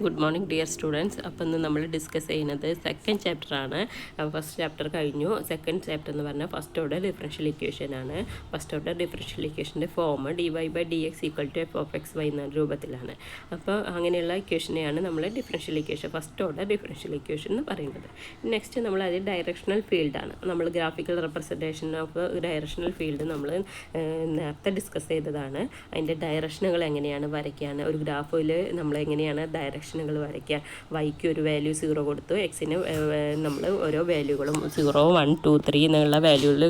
Good morning dear students. അപ്പോൾ ഇന്ന് നമ്മൾ ഡിസ്കസ് ചെയ്യുന്നത് സെക്കൻഡ് ചാപ്റ്ററാണ്. ഫസ്റ്റ് ചാപ്റ്റർ കഴിഞ്ഞു. സെക്കൻഡ് ചാപ്റ്റർ എന്ന് പറഞ്ഞാൽ ഫസ്റ്റ് ഓർഡർ ഡിഫറൻഷ്യൽ ഇക്വേഷനാണ്. ഫസ്റ്റ് ഓർഡർ ഡിഫറൻഷ്യൽ ഇക്വേഷൻ്റെ ഫോം dy/dx = f(x, y) എന്ന രൂപത്തിലാണ്. അപ്പോൾ അങ്ങനെയുള്ള ഇക്വേഷനെയാണ് നമ്മൾ differential equation, first order differential equation എന്ന് പറയുന്നത്. നെക്സ്റ്റ് നമ്മൾ അത് ഡയറക്ഷണൽ ഫീൽഡാണ്. നമ്മൾ graphical representation of directional field നമ്മൾ നേരത്തെ ഡിസ്കസ് ചെയ്തതാണ്. അതിൻ്റെ ഡയറക്ഷനുകൾ എങ്ങനെയാണ് വരയ്ക്കാൻ, ഒരു ഗ്രാഫിൽ നമ്മൾ എങ്ങനെയാണ് ഡയറക്ഷനുകൾ വരയ്ക്കുക. വൈക്ക് ഒരു വാല്യൂ 0 കൊടുത്തു, എക്സിന് നമ്മൾ ഓരോ വാല്യൂകളും 0, 1, 2, 3 എന്നുള്ള വാല്യൂകൾ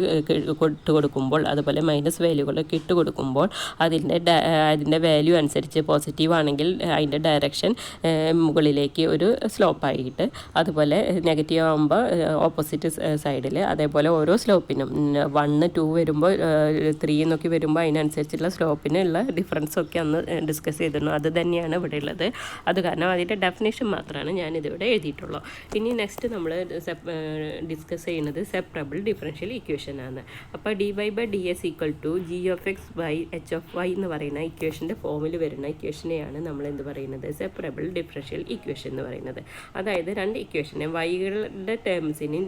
ഇട്ട് കൊടുക്കുമ്പോൾ, അതുപോലെ മൈനസ് വാല്യൂകളൊക്കെ ഇട്ട് കൊടുക്കുമ്പോൾ അതിൻ്റെ വാല്യൂ അനുസരിച്ച് പോസിറ്റീവ് ആണെങ്കിൽ അതിൻ്റെ ഡയറക്ഷൻ മുകളിലേക്ക് ഒരു സ്ലോപ്പായിട്ട്, അതുപോലെ നെഗറ്റീവ് ആകുമ്പോൾ ഓപ്പോസിറ്റ് സൈഡിൽ, അതേപോലെ ഓരോ സ്ലോപ്പിനും 1, 2 വരുമ്പോൾ 3 എന്നൊക്കെ വരുമ്പോൾ അതിനനുസരിച്ചുള്ള സ്ലോപ്പിനുള്ള ഡിഫറൻസൊക്കെ അന്ന് ഡിസ്കസ് ചെയ്തിരുന്നു. അത് തന്നെയാണ് ഇവിടെ ഉള്ളത്. അത് കാരണം അതിൻ്റെ ഡെഫിനേഷൻ മാത്രമാണ് ഞാനിതിവിടെ എഴുതിയിട്ടുള്ളൂ. ഇനി നെക്സ്റ്റ് നമ്മൾ ഡിസ്കസ് ചെയ്യുന്നത് സെപ്പറബിൾ ഡിഫറൻഷ്യൽ ഇക്വേഷനാണ്. അപ്പോൾ dy/ds = g(x/y) എന്ന് പറയുന്ന ഇക്വേഷൻ്റെ ഫോമിൽ വരുന്ന ഇക്വേഷനെയാണ് നമ്മൾ എന്ത് പറയുന്നത്, സെപ്പറബിൾ ഡിഫറൻഷ്യൽ ഇക്വേഷൻ എന്ന് പറയുന്നത്. അതായത് രണ്ട് ഇക്വേഷനെ വൈകളുടെ ടേംസിനും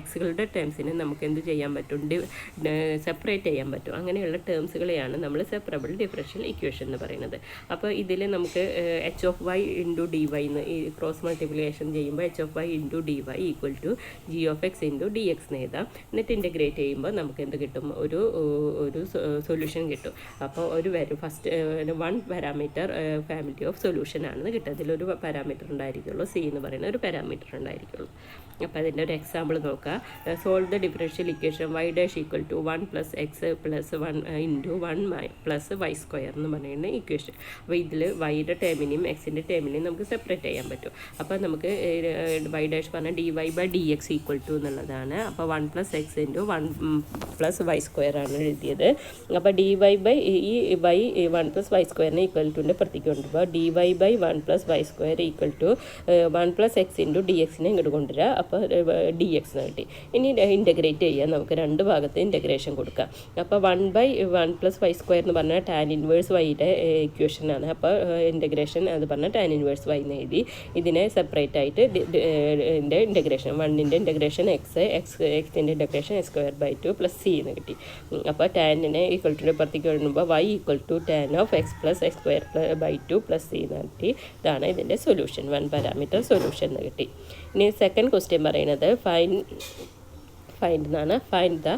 എക്സുകളുടെ ടേംസിനും നമുക്ക് എന്ത് ചെയ്യാൻ പറ്റും, സെപ്പറേറ്റ് ചെയ്യാൻ പറ്റും. അങ്ങനെയുള്ള ടേംസുകളെയാണ് നമ്മൾ സെപ്പറബിൾ ഡിഫറൻഷ്യൽ ഇക്വേഷൻ എന്ന് പറയുന്നത്. അപ്പോൾ ഇതിൽ നമുക്ക് h(y) × dy എന്ന് ഈ ക്രോസ് മൾട്ടിപ്ലിക്കേഷൻ ചെയ്യുമ്പോൾ h(y) × dy = g(x) × dx എന്ന് എഴുതാം. എന്നിട്ട് ഇൻ്റഗ്രേറ്റ് ചെയ്യുമ്പോൾ നമുക്ക് എന്ത് കിട്ടും, ഒരു സൊല്യൂഷൻ കിട്ടും. അപ്പോൾ ഒരു first 1 parameter family of solution ആണെന്ന് കിട്ടും. അതിലൊരു പാരാമീറ്റർ ഉണ്ടായിരിക്കുള്ളൂ, സി എന്ന് പറയുന്ന ഒരു പാരാമീറ്റർ ഉണ്ടായിരിക്കുള്ളൂ. അപ്പോൾ അതിൻ്റെ ഒരു എക്സാമ്പിൾ നോക്കുക. Solve the differential equation y' = 1 + x + 1 × 1 + y² എന്ന് പറയുന്ന ഇക്വേഷൻ. അപ്പോൾ ഇതിൽ വൈയുടെ ടേമിനെയും എക്സിൻ്റെ ടേമിനെയും നമുക്ക് സെപ്പറേറ്റ് ചെയ്യാൻ പറ്റും. അപ്പോൾ നമുക്ക് y' പറഞ്ഞാൽ dy/dx = എന്നുള്ളതാണ്. അപ്പോൾ 1 + x × 1 + y² ആണ് എഴുതിയത്. അപ്പോൾ ഈ y 1 + y² ഈക്വൽ പ്രത്യേകം കൊണ്ടുപോകുക. dy/1 + y² = 1 + x × dx ഇങ്ങോട്ട് കൊണ്ടുവരിക. അപ്പോൾ dx കിട്ടി. ഇനി ഇൻ്റഗ്രേറ്റ് ചെയ്യാൻ നമുക്ക് രണ്ട് ഭാഗത്ത് ഇൻ്റഗ്രേഷൻ കൊടുക്കാം. അപ്പോൾ 1/1 + y² എന്ന് പറഞ്ഞാൽ tan ഇൻവേഴ്സ് വൈയുടെ ഇക്വേഷനാണ്. അപ്പോൾ ഇൻ്റഗ്രേഷൻ അത് പറഞ്ഞാൽ tan ഇൻവേഴ്സ് വൈ എന്ന് എഴുതി. ഇതിനെ സെപ്പറേറ്റ് ആയിട്ട് ഇൻ്റഗ്രേഷൻ 1ൻ്റെ ഇൻ്റഗ്രേഷൻ എക്സിൻ്റെ ഇൻ്റഗ്രേഷൻ x²/2 + c എന്ന് കിട്ടി. അപ്പോൾ ടാനിനെ ഈക്വൽ ടു പുറത്തേക്ക് വരുമ്പോൾ y = tan of x + x²/2 + c എന്ന് കിട്ടി. ഇതാണ് ഇതിൻ്റെ സൊല്യൂഷൻ, 1 പാരാമീറ്റർ സൊല്യൂഷൻ എന്ന് കിട്ടി. ഇനി സെക്കൻഡ് ക്വസ്റ്റ്യൻ പറയുന്നത് find the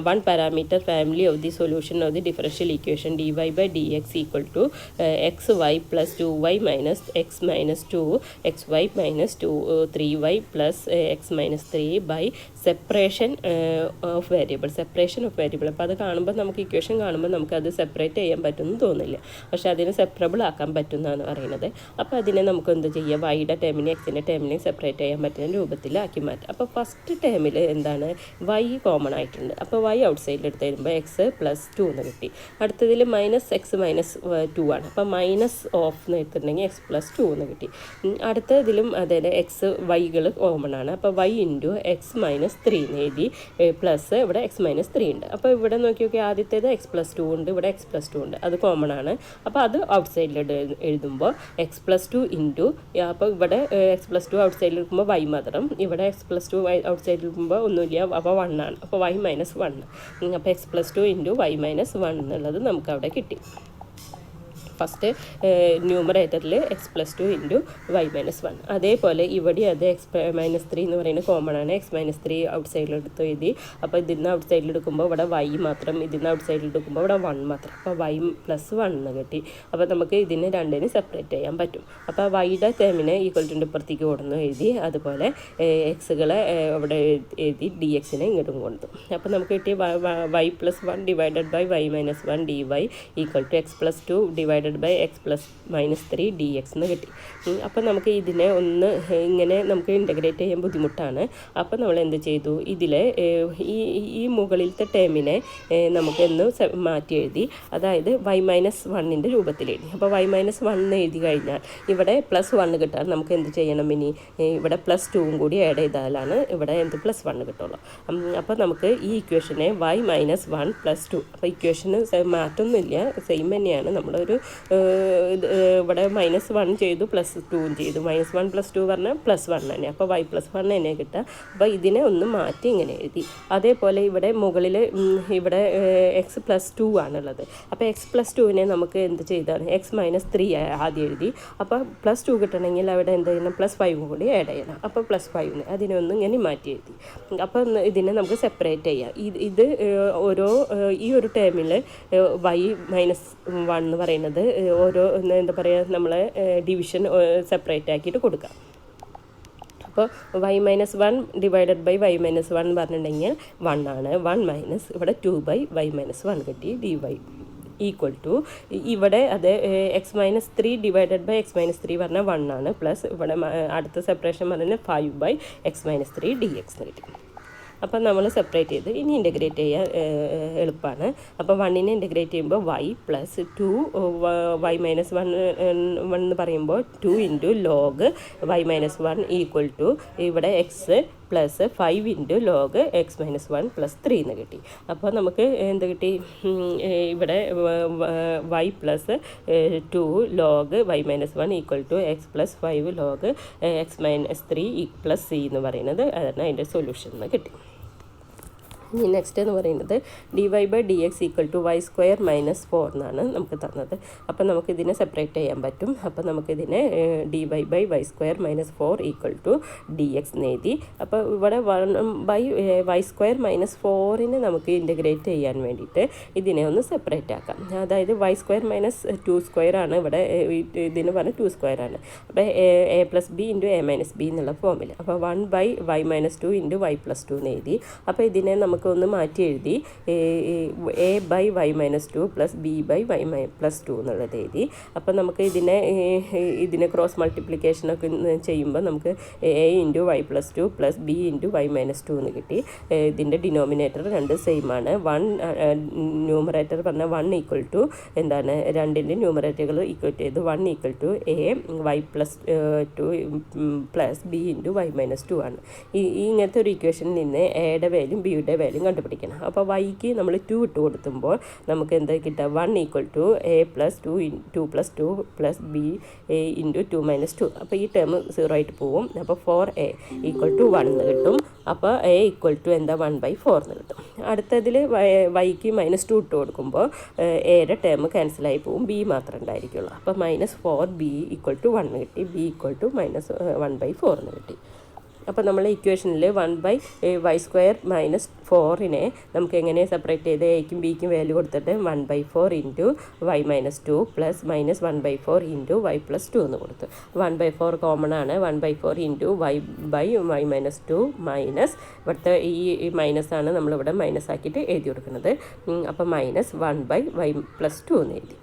1 parameter family of the solution of the differential equation dy/dx = xy + 2y - x - 2 xy - 3y + x - 3 by separation of variable. അപ്പോൾ അത് കാണുമ്പോൾ നമുക്ക് ഇക്വേഷൻ കാണുമ്പോൾ നമുക്ക് അത് സെപ്പറേറ്റ് ചെയ്യാൻ പറ്റുമെന്ന് തോന്നില്ല, പക്ഷെ അതിനെ സെപ്പറബിൾ ആക്കാൻ പറ്റുന്നതാണ് പറയുന്നത്. അപ്പോൾ അതിനെ നമുക്ക് എന്ത് ചെയ്യാം, വൈയുടെ ടേമിനെ എക്സിൻ്റെ ടേമിനെ സെപ്പറേറ്റ് ചെയ്യാൻ പറ്റുന്ന രൂപത്തിലാക്കി മാറ്റാം. അപ്പോൾ ഫസ്റ്റ് ടേമിൽ എന്താണ്, y കോമൺ ആയിട്ടുണ്ട്. അപ്പോൾ y ഔട്ട് സൈഡിൽ എടുത്ത് വരുമ്പോൾ x + 2 എന്ന് കിട്ടി. അടുത്തതിൽ -x - 2 ആണ്. അപ്പോൾ മൈനസ് ഓഫ് എന്ന് എടുത്തിട്ടുണ്ടെങ്കിൽ x + 2 എന്ന് കിട്ടി. അടുത്തതിലും അതായത് എക്സ് വൈകൾ കോമൺ ആണ്. അപ്പോൾ y × x - 3 എന്ന് എഴുതി, പ്ലസ് ഇവിടെ x - 3 ഉണ്ട്. അപ്പോൾ ഇവിടെ നോക്കി ആദ്യത്തേത് x + 2 ഉണ്ട്, ഇവിടെ x + 2 ഉണ്ട്, അത് കോമൺ ആണ്. അപ്പോൾ അത് ഔട്ട് സൈഡിൽ എഴുതുമ്പോൾ x + 2 × അപ്പോൾ ഇവിടെ x + 2 ഔട്ട് സൈഡിൽ എടുക്കുമ്പോൾ y മാത്രം, ഇവിടെ x + 2 ഔട്ട് സൈഡിൽ എടുക്കുമ്പോൾ ഒന്നുമില്ല, അപ്പോൾ 1 ആണ്. അപ്പോൾ y - 1. അപ്പോൾ x + 2 × y - 1 എന്നുള്ളത് നമുക്ക് അവിടെ കിട്ടി. ഫസ്റ്റ് ന്യൂമറേറ്ററിൽ x + 2 × y - 1. അതേപോലെ ഇവിടെ അത് x - 3 എന്ന് പറയുന്നത് കോമൺ ആണ്. x - 3 ഔട്ട് സൈഡിൽ എടുത്ത് എഴുതി. അപ്പോൾ ഇതിന്ന് ഔട്ട് സൈഡിൽ എടുക്കുമ്പോൾ ഇവിടെ y മാത്രം, ഇതിന്ന് ഔട്ട് സൈഡിൽ എടുക്കുമ്പോൾ ഇവിടെ 1 മാത്രം. അപ്പോൾ y + 1 എന്ന് കിട്ടി. അപ്പോൾ നമുക്ക് ഇതിനെ രണ്ടിനെ സെപ്പറേറ്റ് ചെയ്യാൻ പറ്റും. അപ്പോൾ വൈയുടെ ടേമിനെ ഈക്വൽ ടു ഇപ്പുറത്തേക്ക് കൊടുന്നു എഴുതി, അതുപോലെ എക്സുകളെ അവിടെ എഴുതി, dxനെ ഇങ്ങോട്ടും കൊണ്ടു. അപ്പോൾ നമുക്ക് കിട്ടി y + 1 / y - 1 dy = x + 2 x + -3 dx എന്ന് കിട്ടി. അപ്പോൾ നമുക്ക് ഇതിനെ ഒന്ന് ഇങ്ങനെ നമുക്ക് ഇൻ്റഗ്രേറ്റ് ചെയ്യാൻ ബുദ്ധിമുട്ടാണ്. അപ്പോൾ നമ്മൾ എന്ത് ചെയ്തു, ഇതിലെ ഈ മുകളിലത്തെ ടേമിനെ നമുക്ക് ഒന്ന് മാറ്റി എഴുതി, അതായത് y - 1ൻ്റെ രൂപത്തിൽ എഴുതി. അപ്പോൾ y - 1 എഴുതി കഴിഞ്ഞാൽ ഇവിടെ +1 കിട്ടാൻ നമുക്ക് എന്ത് ചെയ്യണം, ഇനി ഇവിടെ +2 കൂടി ആഡ് ചെയ്താലാണ് ഇവിടെ എന്ത് +1 കിട്ടുള്ളൂ. അപ്പോൾ നമുക്ക് ഈ ഇക്വേഷനെ y - 1 + 2, അപ്പോൾ ഇക്വേഷന് മാറ്റമൊന്നുമില്ല, സെയിം തന്നെയാണ്. നമ്മളൊരു ഇവിടെ -1 ചെയ്തു +2 ചെയ്തു. -1 + 2 പറഞ്ഞാൽ +1 തന്നെ. അപ്പോൾ y+1 തന്നെ കിട്ടുക. അപ്പോൾ ഇതിനെ ഒന്ന് മാറ്റി ഇങ്ങനെ എഴുതി. അതേപോലെ ഇവിടെ മുകളിൽ ഇവിടെ x+2 ആണുള്ളത്. അപ്പോൾ x+2നെ നമുക്ക് എന്ത് ചെയ്താണ് x-3 ആദ്യം എഴുതി. അപ്പോൾ +2 കിട്ടണമെങ്കിൽ അവിടെ എന്ത് ചെയ്യണം +5 കൂടി ആഡ് ചെയ്യണം. അപ്പോൾ +5 അതിനെ ഒന്ന് ഇങ്ങനെ മാറ്റി എഴുതി. അപ്പോൾ ഇതിനെ നമുക്ക് സെപ്പറേറ്റ് ചെയ്യാം. ഇത് ഓരോ ഈ ഒരു ടേമിൽ y-1 എന്ന് പറയുന്നത് ഓരോ എന്താ പറയുക നമ്മളെ ഡിവിഷൻ സെപ്പറേറ്റ് ആക്കിയിട്ട് കൊടുക്കാം. അപ്പോൾ y-1 ഡിവൈഡഡ് ബൈ y-1 പറഞ്ഞിട്ടുണ്ടെങ്കിൽ 1 ആണ്. 1 - ഇവിടെ 2/y-1 കിട്ടി dy ഈക്വൽ ടു ഇവിടെ അത് x-3 ഡിവൈഡഡ് ബൈ x-3 പറഞ്ഞാൽ 1 ആണ്. പ്ലസ് ഇവിടെ അടുത്ത സെപ്പറേഷൻ പറഞ്ഞാൽ 5/x-3 dx കിട്ടി. അപ്പം നമ്മൾ സെപ്പറേറ്റ് ചെയ്ത് ഇനി ഇൻ്റഗ്രേറ്റ് ചെയ്യാൻ എളുപ്പമാണ്. അപ്പോൾ 1നെ ഇൻ്റഗ്രേറ്റ് ചെയ്യുമ്പോൾ y + 2 y-1 എന്ന് പറയുമ്പോൾ 2 × log y-1 ഈക്വൽ ടു ഇവിടെ x + 5 × log x-1 + 3 എന്ന് കിട്ടി. അപ്പോൾ നമുക്ക് എന്ത് കിട്ടി ഇവിടെ y + 2 log y-1 equal to x + 5 log x-3 + c എന്ന് പറയുന്നത് അതാണ് അതിൻ്റെ സൊല്യൂഷൻ എന്ന് കിട്ടി. ഇനി നെക്സ്റ്റ് എന്ന് പറയുന്നത് dy/dx ഈക്വൽ ടു y² - 4 എന്നാണ് നമുക്ക് തന്നത്. അപ്പോൾ നമുക്കിതിനെ സെപ്പറേറ്റ് ചെയ്യാൻ പറ്റും. അപ്പോൾ നമുക്കിതിനെ dy/y² - 4 ഈക്വൽ ടു dx എന്ന് എഴുതി. അപ്പോൾ ഇവിടെ 1/y² - 4നെ നമുക്ക് ഇൻ്റഗ്രേറ്റ് ചെയ്യാൻ വേണ്ടിയിട്ട് ഇതിനെ ഒന്ന് സെപ്പറേറ്റ് ആക്കാം. അതായത് y² - 2² ആണ് ഇവിടെ ഇതിന് പറഞ്ഞാൽ 2² ആണ്. അപ്പോൾ a + b × a - b എന്നുള്ള ഫോമിൽ. അപ്പോൾ 1/y - 2 × y + 2 എന്ന് എഴുതി. അപ്പോൾ ഇതിനെ നമുക്ക് ഒന്ന് മാറ്റി എഴുതി a/y - 2 + b/y + 2 എന്നുള്ളത് എഴുതി. അപ്പോൾ നമുക്ക് ഇതിനെ ക്രോസ് മൾട്ടിപ്ലിക്കേഷനൊക്കെ ചെയ്യുമ്പോൾ നമുക്ക് a × y + 2 + b × y - 2 എന്ന് കിട്ടി. ഇതിൻ്റെ ഡിനോമിനേറ്റർ രണ്ട് സെയിം ആണ്. ന്യൂമറേറ്റർ പറഞ്ഞാൽ 1 ഈക്വൽ ടു എന്താണ് രണ്ടിൻ്റെ ന്യൂമറേറ്ററുകൾ ഈക്വൽ ചെയ്ത് 1 equal to a y + 2 + b × y - 2 ആണ്. ഇങ്ങനത്തെ ഒരു ഇക്വേഷനിൽ നിന്ന് എയുടെ വാല്യൂം ബിയുടെ വാല്യൂം കണ്ടുപിടിക്കണം. അപ്പോൾ വൈക്ക് നമ്മൾ 2 ഇട്ട് കൊടുക്കുമ്പോൾ നമുക്ക് എന്താ കിട്ടുക 1 ഈക്വൽ ടു a + 2 + 2 + b × 2 - 2. അപ്പോൾ ഈ ടേം 0 ആയിട്ട് പോവും. അപ്പോൾ 4a ഈക്വൽ ടു 1 എന്ന് കിട്ടും. അപ്പോൾ a ഈക്വൽ ടു എന്താ 1/4 എന്ന് കിട്ടും. അടുത്തതിൽ വൈക്ക് -2 ഇട്ട് കൊടുക്കുമ്പോൾ എയുടെ ടേം ക്യാൻസലായി പോവും. b മാത്രമേ ഉണ്ടായിരിക്കുള്ളൂ. അപ്പോൾ -4b ഈക്വൽ ടു 1 കിട്ടി. b ഈക്വൽ ടു -1/4 എന്ന് കിട്ടി. അപ്പോൾ നമ്മൾ ഇക്വേഷനിൽ 1/y² - 4നെ നമുക്ക് എങ്ങനെ സെപ്പറേറ്റ് ചെയ്ത് എക്കും ബിക്കും വാല്യൂ കൊടുത്തിട്ട് 1/4 × y - 2 + -1/4 × y + 2 എന്ന് കൊടുത്തു. 1/4 കോമൺ ആണ്. 1/4 × y/y - 2 മൈനസ് ഇവിടുത്തെ ഈ മൈനസ് ആണ് നമ്മളിവിടെ മൈനസ് ആക്കിയിട്ട് എഴുതി കൊടുക്കുന്നത്. അപ്പോൾ -1/y + 2 എന്ന് എഴുതി.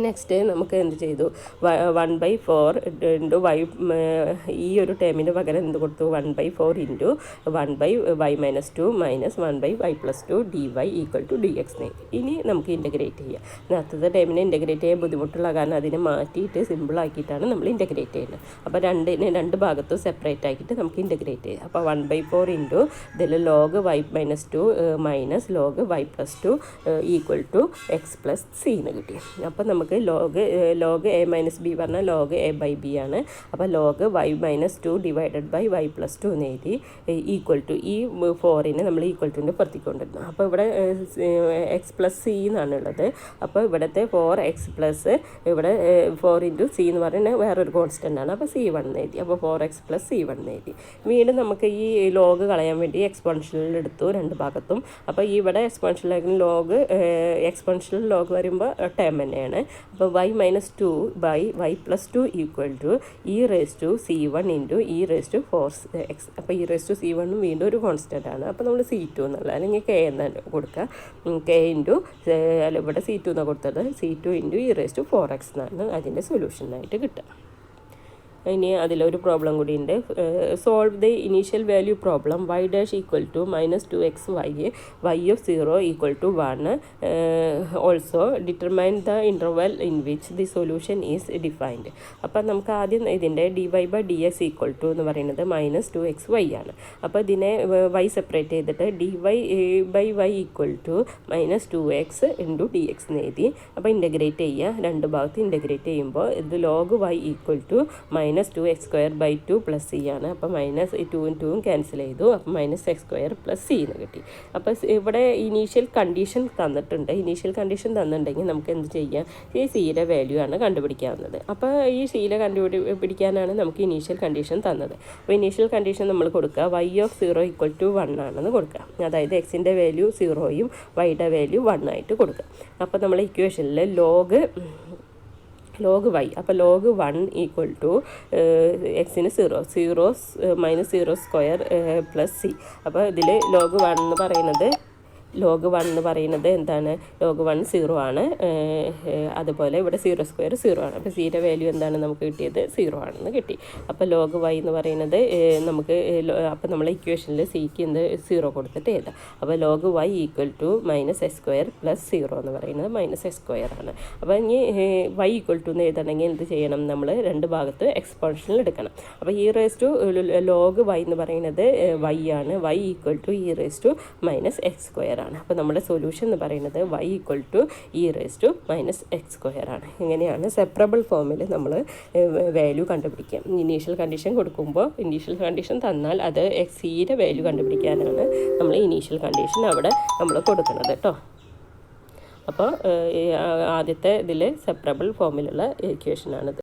നെക്സ്റ്റ് നമുക്ക് എന്ത് ചെയ്തു 1/4 × y ഈ ഒരു ടേമിന് പകരം എന്ത് കൊടുത്തു 1/4 × 1/y - 2 -1/y + 2 dy equal to dx എന്ന് എഴുതി. ഇനി നമുക്ക് ഇൻ്റഗ്രേറ്റ് ചെയ്യാം. നേരത്തെ ടേമിനെ ഇൻ്റഗ്രേറ്റ് ചെയ്യാൻ ബുദ്ധിമുട്ടുള്ള കാരണം അതിനെ മാറ്റിയിട്ട് സിമ്പിളാക്കിയിട്ടാണ് നമ്മൾ ഇൻ്റഗ്രേറ്റ് ചെയ്യുന്നത്. അപ്പോൾ രണ്ട് ഭാഗത്തും സെപ്പറേറ്റ് ആക്കിയിട്ട് നമുക്ക് ഇൻ്റഗ്രേറ്റ് ചെയ്യാം. അപ്പോൾ 1/4 × ഇതിൽ log y - 2 log y + 2 equal to x + c എന്ന് കിട്ടി. അപ്പോൾ നമുക്ക് log a - b പറഞ്ഞാൽ log a/b ആണ്. അപ്പോൾ log y - 2 divided by y + 2 എന്ന് എഴുതി ഈക്വൽ ടു ഈ 4നെ നമ്മൾ ഈക്വൽ ടുവിൻ്റെ പുറത്തേക്കൊണ്ടിരുന്നു. അപ്പോൾ ഇവിടെ x + c എന്നാണുള്ളത്. അപ്പോൾ ഇവിടുത്തെ 4x + ഇവിടെ 4 × c എന്ന് പറയുന്നത് വേറൊരു കോൺസ്റ്റൻ്റ് ആണ്. അപ്പോൾ c1 എന്ന് എഴുതി. അപ്പോൾ 4x + c1 എന്ന് എഴുതി. വീണ്ടും നമുക്ക് ഈ ലോഗ് കളയാൻ വേണ്ടി എക്സ്പോണൻഷ്യൽ എടുത്തു രണ്ട് ഭാഗത്തും. അപ്പോൾ ഇവിടെ എക്സ്പോണൻഷ്യൽ ലോഗ് വരുമ്പോൾ ടേം തന്നെയാണ്. അപ്പോൾ y - 2/y + 2 equal to e⁻c1 × e⁻4x. അപ്പോൾ e⁻c1 വീണ്ടും ഒരു കോൺസ്റ്റൻ്റ് ആണ്. അപ്പോൾ നമ്മൾ c2 എന്നുള്ള അല്ലെങ്കിൽ k എന്നാണ് കൊടുക്കുക. k അല്ല ഇവിടെ c2 എന്നാണ് കൊടുത്തത്. c2 × e⁻4x എന്നാണ് അതിൻ്റെ സൊല്യൂഷനായിട്ട് കിട്ടുക. ഇനി അതിലൊരു പ്രോബ്ലം കൂടി ഉണ്ട്. Solve the initial value problem y dash equal to -2xy y of 0 equal to 1. Also determine the interval in which the solution is defined. അപ്പം നമുക്ക് ആദ്യം ഇതിൻ്റെ dy/dx ഈക്വൽ ടു എന്ന് പറയുന്നത് -2xy ആണ്. അപ്പോൾ ഇതിനെ y സെപ്പറേറ്റ് ചെയ്തിട്ട് dy/y equal to -2x into dx എന്ന് എഴുതി. അപ്പോൾ ഇൻ്റഗ്രേറ്റ് ചെയ്യുക, രണ്ട് ഭാഗത്ത് ഇൻ്റഗ്രേറ്റ് ചെയ്യുമ്പോൾ ഇത് log y equal to -2x² + c ആണ്. അപ്പോൾ -2 2 ക്യാൻസൽ ചെയ്തു. അപ്പോൾ -x² + c എന്ന് കിട്ടി. അപ്പോൾ ഇവിടെ ഇനീഷ്യൽ കണ്ടീഷൻ തന്നിട്ടുണ്ട്. ഇനീഷ്യൽ കണ്ടീഷൻ തന്നിട്ടുണ്ടെങ്കിൽ നമുക്ക് എന്ത് ചെയ്യാം, ഈ സിയുടെ വാല്യൂ ആണ് കണ്ടുപിടിക്കാവുന്നത്. അപ്പോൾ ഈ സിയിലെ കണ്ടുപിടിക്കാനാണ് നമുക്ക് ഇനീഷ്യൽ കണ്ടീഷൻ തന്നത്. അപ്പോൾ ഇനീഷ്യൽ കണ്ടീഷൻ നമ്മൾ കൊടുക്കുക y ഓഫ് 0 ഈക്വൽ ടു 1 ആണെന്ന് കൊടുക്കുക. അതായത് എക്സിൻ്റെ വാല്യൂ 0യും വൈയുടെ വാല്യൂ 1 ആയിട്ട് കൊടുക്കുക. അപ്പോൾ നമ്മൾ ഇക്വേഷനിൽ log y, അപ്പോൾ log 1 ഈക്വൽ ടു എക്സിന് 0 -0² + c. അപ്പോൾ ഇതിൽ log 1 എന്ന് പറയുന്നത് എന്താണ്, log 1 0 ആണ്. അതുപോലെ ഇവിടെ 0² 0 ആണ്. അപ്പോൾ സിയുടെ വാല്യൂ എന്താണ് നമുക്ക് കിട്ടിയത്, 0 ആണെന്ന് കിട്ടി. അപ്പോൾ log y എന്ന് പറയുന്നത് നമുക്ക് അപ്പോൾ നമ്മൾ ഇക്വേഷനിൽ സിക്ക് എന്ത് 0 കൊടുത്തിട്ട് എഴുതാം. അപ്പോൾ log y equal to -x² + 0 എന്ന് പറയുന്നത് -x² ആണ്. അപ്പോൾ ഇനി y ഈക്വൽ ടു എന്ന് എഴുതണമെങ്കിൽ എന്ത് ചെയ്യണം, നമ്മൾ രണ്ട് ഭാഗത്ത് എക്സ്പാൻഷനിൽ എടുക്കണം. അപ്പോൾ log y എന്ന് പറയുന്നത് y ആണ്. y ഈക്വൽ ടു -x² ആണ്. അപ്പോൾ നമ്മുടെ സൊല്യൂഷൻ എന്ന് പറയുന്നത് y ഈക്വൽ ടു -x² ആണ്. ഇങ്ങനെയാണ് സെപ്പറബിൾ ഫോമിൽ നമ്മൾ വാല്യൂ കണ്ടുപിടിക്കുക. ഇനീഷ്യൽ കണ്ടീഷൻ കൊടുക്കുമ്പോൾ, ഇനീഷ്യൽ കണ്ടീഷൻ തന്നാൽ അത് സിയുടെ വാല്യൂ കണ്ടുപിടിക്കാനാണ് നമ്മൾ ഇനീഷ്യൽ കണ്ടീഷൻ അവിടെ നമ്മൾ കൊടുക്കുന്നത് കേട്ടോ. അപ്പോൾ ആദ്യത്തെ ഇതിൽ സെപ്പറബിൾ ഫോമിലുള്ള ഇക്വേഷനാണിത്.